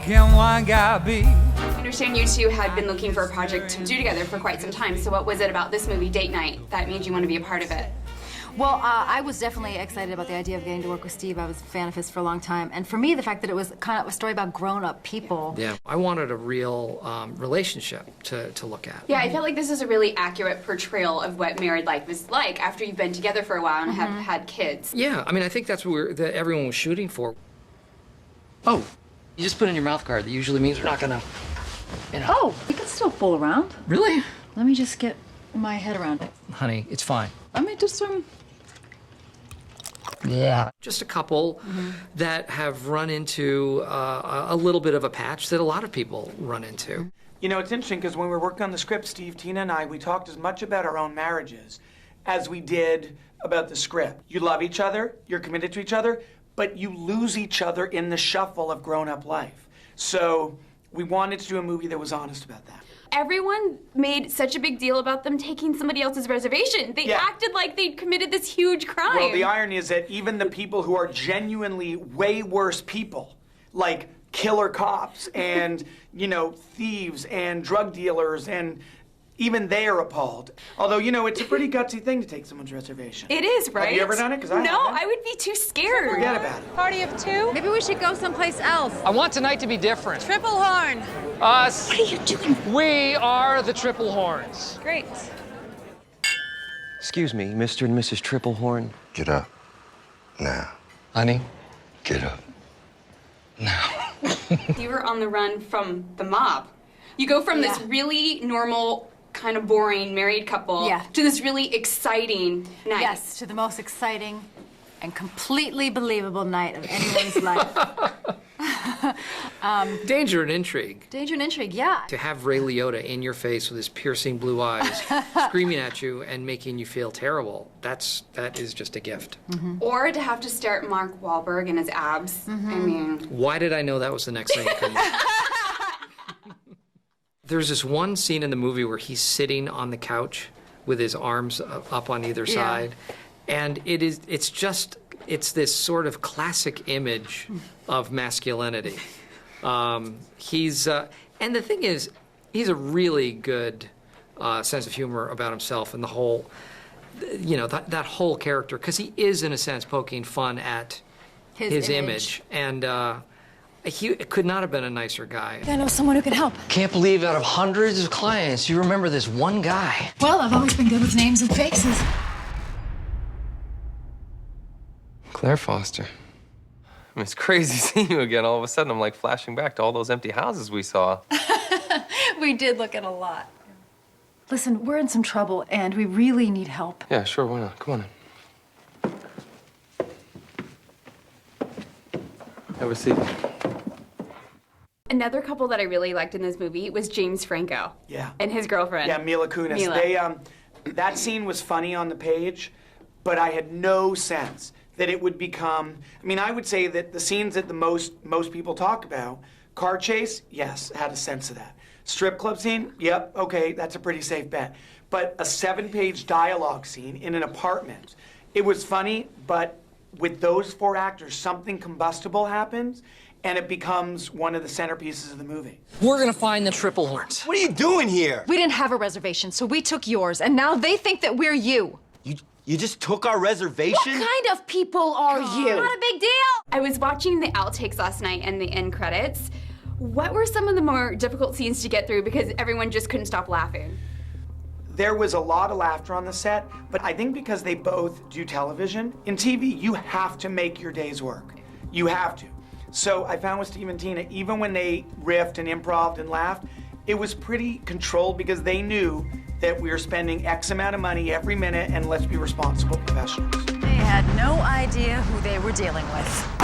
can one guy be? I understand you two had been looking for a project to do together for quite some time, so what was it about this movie, Date Night, that made you want to be a part of it? Well, I was definitely excited about the idea of getting to work with Steve. I was a fan of his for a long time. And for me, the fact that it was kind of a story about grown-up people. Yeah, I wanted a real relationship to look at. Yeah, I felt like this is a really accurate portrayal of what married life is like after you've been together for a while and have had kids. Yeah, I mean, I think that's what that everyone was shooting for. Oh, you just put in your mouth guard. That usually means we're not gonna, you know. Oh, you can still fool around. Really? Let me just get my head around it. Honey, it's fine. Let me just Yeah. Just a couple that have run into a little bit of a patch that a lot of people run into. You know, it's interesting because when we were working on the script, Steve, Tina, and I, we talked as much about our own marriages as we did about the script. You love each other, you're committed to each other, but you lose each other in the shuffle of grown-up life. So we wanted to do a movie that was honest about that. Everyone made such a big deal about them taking somebody else's reservation. They acted like they'd committed this huge crime. Well, the irony is that even the people who are genuinely way worse people, like killer cops and, you know, thieves and drug dealers, and even they are appalled. Although, you know, it's a pretty gutsy thing to take someone's reservation. It is, right? Have you ever done it? 'Cause I No, haven't. I would be too scared. Forget about it. Party of two? Maybe we should go someplace else. I want tonight to be different. Triple horn. Us. What are you doing? We are the Triple Horns. Great. Excuse me, Mr. and Mrs. Triplehorn. Get up. Now. Honey, Get up. now. You were on the run from the mob. You go from this really normal, kind of boring married couple to this really exciting night. Yes, to the most exciting and completely believable night of anyone's life. Danger and intrigue. Danger and intrigue, yeah. To have Ray Liotta in your face with his piercing blue eyes, screaming at you and making you feel terrible, that is just a gift. Or to have to stare at Mark Wahlberg and his abs. I mean... Why did I know that was the next thing? There's this one scene in the movie where he's sitting on the couch with his arms up on either side, and it's this sort of classic image of masculinity. And the thing is, he's a really good sense of humor about himself and the whole, you know, that whole character, because he is, in a sense, poking fun at his image. And he could not have been a nicer guy. I know someone who can help. Can't believe out of hundreds of clients, you remember this one guy. Well, I've always been good with names and faces. Claire Foster. I mean, it's crazy seeing you again. All of a sudden, I'm like flashing back to all those empty houses we saw. We did look at a lot. Listen, we're in some trouble, and we really need help. Yeah, sure, why not? Come on in. Have a seat. Another couple that I really liked in this movie was James Franco. Yeah. And his girlfriend. Yeah, Mila Kunis. Mila. That scene was funny on the page, but I had no sense that it would become, I mean, I would say that the scenes that the most people talk about, car chase, yes, had a sense of that. Strip club scene, yep, okay, that's a pretty safe bet. But a 7-page dialogue scene in an apartment, it was funny, but with those 4 actors, something combustible happens, and it becomes one of the centerpieces of the movie. We're gonna find the Triple Horns. What are you doing here? We didn't have a reservation, so we took yours, and now they think that we're you. You just took our reservation? What kind of people are you? Not a big deal. I was watching the outtakes last night and the end credits. What were some of the more difficult scenes to get through because everyone just couldn't stop laughing? There was a lot of laughter on the set, but I think because they both do television, in TV, you have to make your day's work. You have to. So I found with Steve and Tina, even when they riffed and improv'd and laughed, it was pretty controlled because they knew that we were spending X amount of money every minute, and let's be responsible professionals. They had no idea who they were dealing with.